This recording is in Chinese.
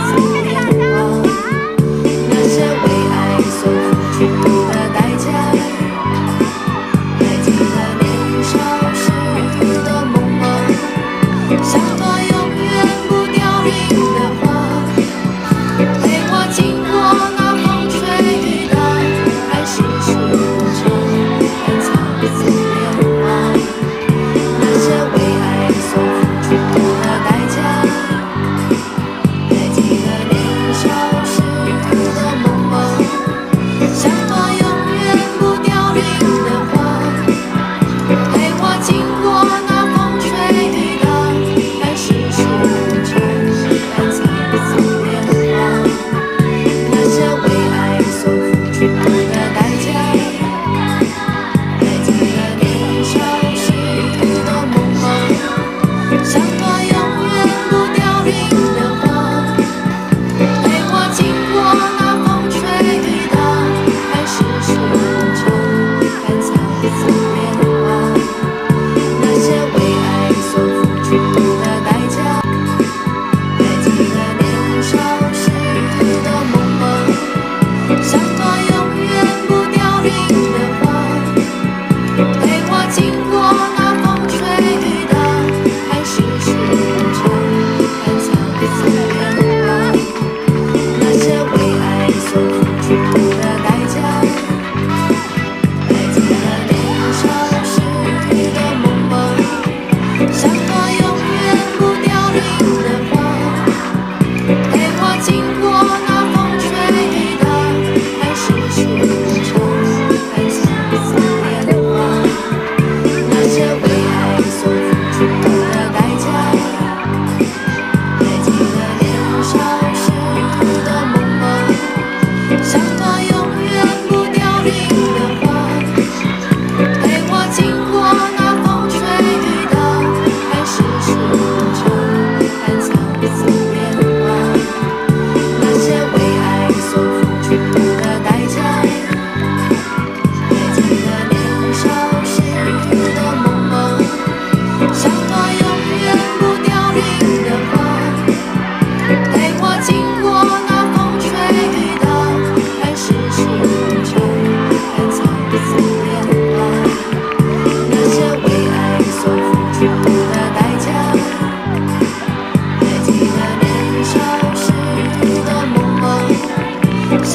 曾变化，那些为爱所付出的代价。还记得年少时的梦梦，像朵永远不凋零的花，陪我经过那风吹雨打，还世事无常，看沧桑变化。那些为爱所付出的代价，还记得年少时的梦梦，像朵永远不凋零的花，陪我经过那风吹雨打，看世事无常，看沧桑变化。那些为爱所付出的代价，还记得年少时的梦梦，像朵永远不凋零的花，陪我经过那风吹雨打，看世事无常，看沧桑变化。那些为爱所付出的代价，还记得年少时的梦梦，像朵永远不凋零的花，陪我经过那风吹雨打，看世事无常，看沧桑变化。那些为爱所付出的代价，还记得年少时的梦梦，像朵永远不凋零的花，陪我经过那风吹雨打，看世事无常，看沧桑变化。那些为爱所付出的代价，还记得年少时的梦梦，像朵永远不凋零的花，陪我经过那风吹雨打，看世事无常，看沧桑变化。那些为爱所付出的代价，还记得年少时的梦梦，像朵永远不凋零的花，陪我经过那风吹雨打，看世事无常，看沧桑变化。那些为爱所付出的代价，还记得年少时的梦梦，像